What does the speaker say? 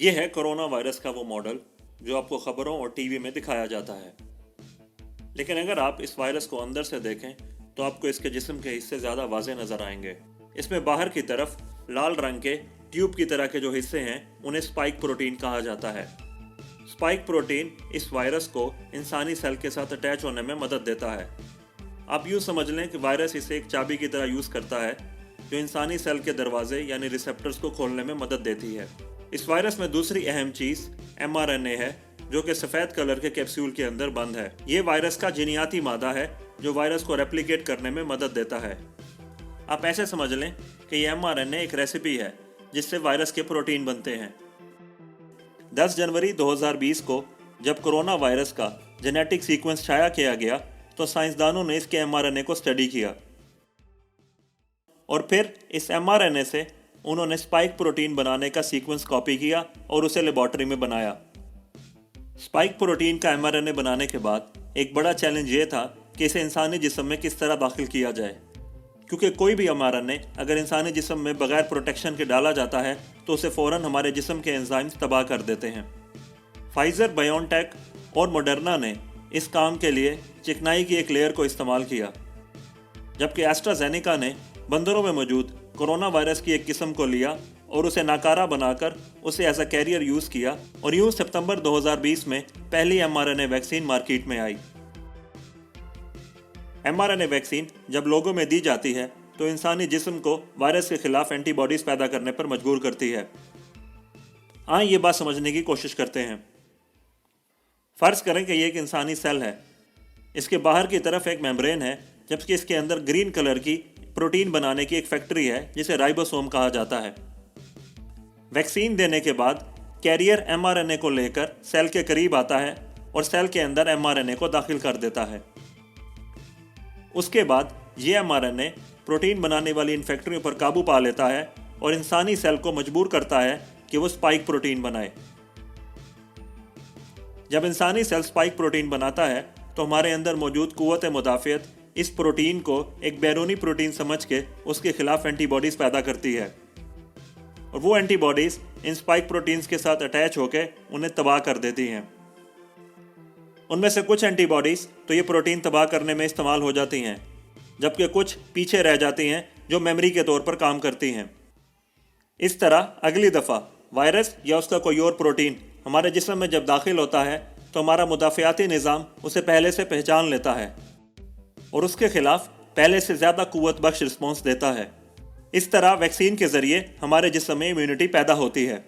ये है corona virus का वो मॉडल जो आपको खबरों और टीवी में दिखाया जाता है। लेकिन अगर आप इस वायरस को अंदर से देखें तो आपको इसके जिस्म के हिस्से ज़्यादा वाज़े नज़र आएंगे। इसमें बाहर की तरफ लाल रंग के ट्यूब की तरह के जो हिस्से हैं उन्हें स्पाइक प्रोटीन कहा जाता है। स्पाइक प्रोटीन इस वायरस को इंसानी सेल के साथ अटैच होने में मदद देता है। आप यूँ समझ लें कि वायरस इसे एक चाबी की तरह यूज़ करता है जो इंसानी सेल के दरवाजे यानी रिसेप्टर्स को खोलने में मदद देती है। इस वायरस में दूसरी अहम चीज़ mRNA है जो कि सफ़ेद कलर के कैप्सूल के अंदर बंद है। ये वायरस का जीनियाती मादा है जो वायरस को रेप्लिकेट करने में मदद देता है। आप ऐसे समझ लें कि ये mRNA एक रेसिपी है जिससे वायरस के प्रोटीन बनते हैं। 10 जनवरी 2020 को जब कोरोना वायरस का जेनेटिक सीक्वेंस छाया किया गया तो साइंसदानों ने इसके mRNA को स्टडी किया और फिर इस mRNA से उन्होंने स्पाइक प्रोटीन बनाने का सीक्वेंस कॉपी किया और उसे लेबॉर्ट्री में बनाया। स्पाइक प्रोटीन का mRNA बनाने के बाद एक बड़ा चैलेंज ये था कि इसे इंसानी जिस्म में किस तरह दाखिल किया जाए, क्योंकि कोई भी mRNA अगर इंसानी जिस्म में बगैर प्रोटेक्शन के डाला जाता है तो उसे फ़ौरन हमारे जिस्म के एंजाइम्स तबाह कर देते हैं। फाइज़र, बायोनटेक और मॉडर्ना ने इस काम के लिए चिकनाई की एक लेयर को इस्तेमाल किया, जबकि एस्ट्राजेनेका ने बंदरों में मौजूद कोरोना वायरस की एक किस्म को लिया और उसे नाकारा बनाकर उसे एज अ कैरियर यूज़ किया और यूँ सितंबर 2020 में पहली mRNA वैक्सीन मार्केट में आई। mRNA वैक्सीन जब लोगों में दी जाती है तो इंसानी जिस्म को वायरस के खिलाफ एंटीबॉडीज़ पैदा करने पर मजबूर करती है। आइए ये बात समझने की कोशिश करते हैं। फ़र्ज़ करें कि ये एक इंसानी सेल है। इसके बाहर की तरफ एक मेम्ब्रेन है जबकि इसके अंदर ग्रीन कलर की प्रोटीन बनाने की एक फैक्ट्री है जिसे राइबोसोम कहा जाता है। वैक्सीन देने के बाद कैरियर mRNA को लेकर सेल के करीब आता है और सेल के अंदर mRNA को दाखिल कर देता है। उसके बाद ये mRNA प्रोटीन बनाने वाली इन फैक्ट्रियों पर काबू पा लेता है और इंसानी सेल को मजबूर करता है कि वो स्पाइक प्रोटीन बनाए। जब इंसानी सेल स्पाइक प्रोटीन बनाता है तो हमारे अंदर मौजूद कुव्वत मुदाफ़ियत इस प्रोटीन को एक बैरूनी प्रोटीन समझ के उसके खिलाफ एंटीबॉडीज़ पैदा करती है और वो एंटीबॉडीज़ इन स्पाइक प्रोटीन्स के साथ अटैच होकर उन्हें तबाह कर देती हैं। उनमें से कुछ एंटीबॉडीज़ तो ये प्रोटीन तबाह करने में इस्तेमाल हो जाती हैं, जबकि कुछ पीछे रह जाती हैं जो मेमोरी के तौर पर काम करती हैं। इस तरह अगली दफ़ा वायरस या उसका कोई और प्रोटीन हमारे जिस्म में जब दाखिल होता है तो हमारा मुदाफ़ियाती निज़ाम उसे पहले से पहचान लेता है और उसके खिलाफ पहले से ज़्यादा कुव्वत बख्श रिस्पॉन्स देता है। इस तरह वैक्सीन के ज़रिए हमारे जिस्म में इम्यूनिटी पैदा होती है।